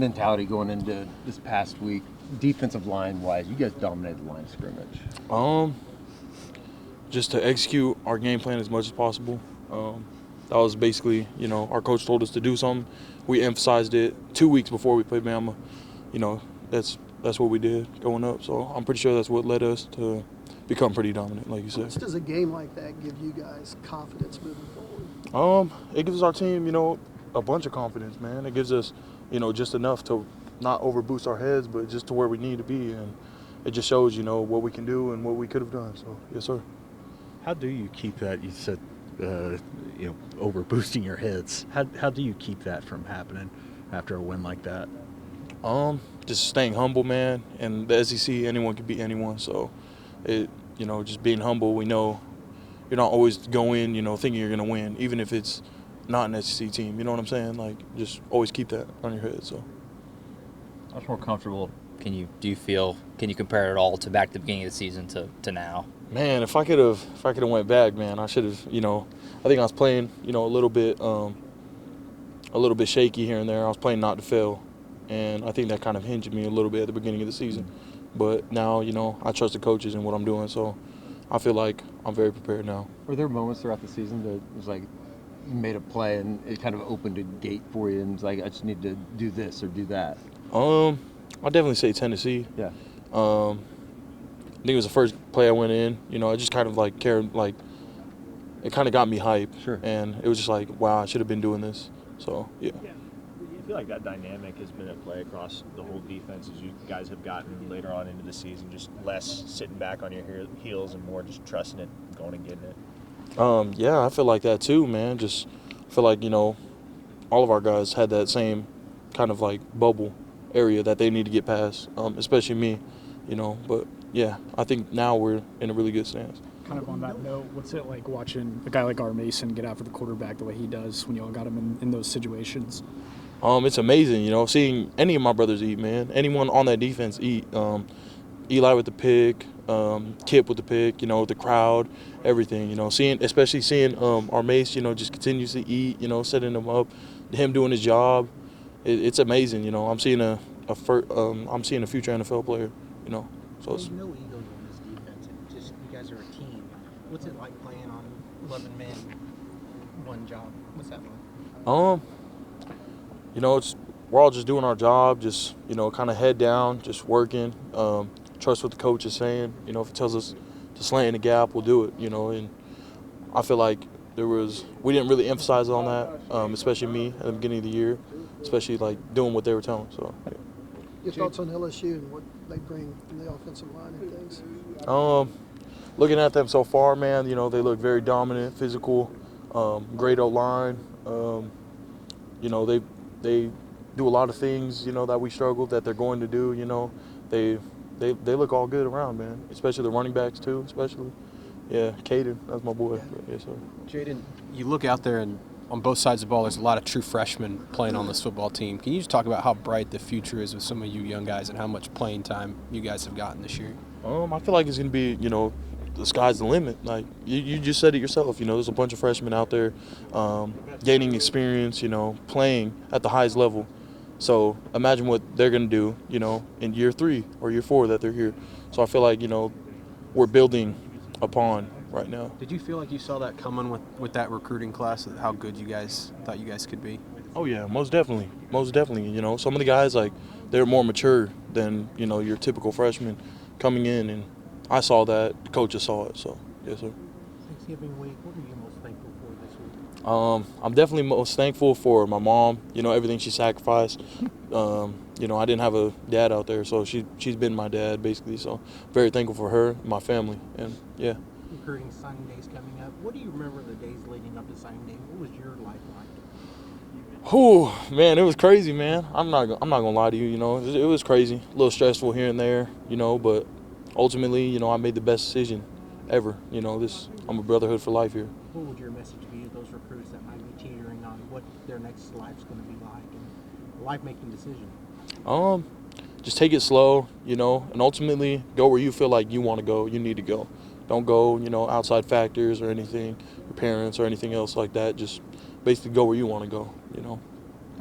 mentality going into this past week, defensive line-wise? You guys dominated the line of scrimmage. Just to execute our game plan as much as possible. That was basically, our coach told us to do something. We emphasized it 2 weeks before we played Bama. That's what we did going up. So I'm pretty sure that's what led us to become pretty dominant, like you said. How does a game like that give you guys confidence moving forward? It gives our team, a bunch of confidence, man. It gives us, just enough to not overboost our heads, but just to where we need to be. And it just shows, what we can do and what we could have done. So, yes, sir. How do you keep that? You said, over boosting your heads. How do you keep that from happening after a win like that? Just staying humble, man. And the SEC, anyone can beat anyone. So, just being humble. We know you're not always going, thinking you're gonna win, even if it's not an SEC team. You know what I'm saying? Like, just always keep that on your head. So, much more comfortable. Can you compare it all to back to the beginning of the season to now? Man, if I could have went back, man, I should have. I think I was playing, a little bit shaky here and there. I was playing not to fail, and I think that kind of hinged me a little bit at the beginning of the season. But now, I trust the coaches and what I'm doing, so I feel like I'm very prepared now. Were there moments throughout the season that it was like you made a play and it kind of opened a gate for you, and it's like I just need to do this or do that? I'll definitely say Tennessee. Yeah. I think it was the first play I went in. I just kind of it kind of got me hype. Sure. And it was just like, wow, I should have been doing this. So, yeah. I feel like that dynamic has been at play across the whole defense as you guys have gotten later on into the season, just less sitting back on your heels and more just trusting it, going and getting it. Yeah, I feel like that too, man. Just feel like, all of our guys had that same kind of bubble area that they need to get past, especially me, But, yeah, I think now we're in a really good stance. Kind of on that note, what's it like watching a guy like R. Mason get after the quarterback the way he does when y'all got him in those situations? It's amazing, seeing any of my brothers eat, man. Anyone on that defense eat. Eli with the pick, Kip with the pick, the crowd, everything, especially seeing our Mace, just continues to eat, setting him up, him doing his job. It's amazing, I'm seeing a future NFL player, So There's no egos on this defense. It's just you guys are a team. What's it like playing on 11 men, one job? What's that like? We're all just doing our job, just kind of head down, just working. Trust what the coach is saying. If he tells us to slant in the gap, we'll do it. And I feel like we didn't really emphasize on that, especially me at the beginning of the year, especially doing what they were telling. So. Yeah. Your thoughts on LSU and what they bring in the offensive line and things? Looking at them so far, man, they look very dominant, physical, great O-line. They do a lot of things, that we struggled, that they're going to do, They look all good around, man, especially the running backs, too, especially. Yeah, Caden, that's my boy. Yes, sir. Jayden, you look out there and on both sides of the ball, there's a lot of true freshmen playing on this football team. Can you just talk about how bright the future is with some of you young guys and how much playing time you guys have gotten this year? I feel like it's going to be, the sky's the limit. Like, you just said it yourself, there's a bunch of freshmen out there gaining experience, playing at the highest level. So imagine what they're going to do, in year 3 or year 4 that they're here. So I feel like, we're building upon right now. Did you feel like you saw that coming with that recruiting class, how good you guys thought you guys could be? Oh, yeah, most definitely. Some of the guys, they're more mature than, your typical freshman coming in, and I saw that. The coaches saw it, so, yes, sir. Thanksgiving week, what are you most thankful for this week? I'm definitely most thankful for my mom, everything she sacrificed. I didn't have a dad out there, so she's been my dad, basically, so very thankful for her, my family, and, yeah. Recruiting signing days coming up. What do you remember the days leading up to signing day? What was your life like? Oh man, it was crazy, man. I'm not gonna lie to you. It was crazy, a little stressful here and there, but ultimately, I made the best decision ever. I'm a brotherhood for life here. What would your message be to those recruits that might be teetering on what their next life's going to be like and a life-making decision? Just take it slow, and ultimately go where you feel like you want to go. You need to go. Don't go, outside factors or anything, your parents or anything else like that. Just basically go where you want to go,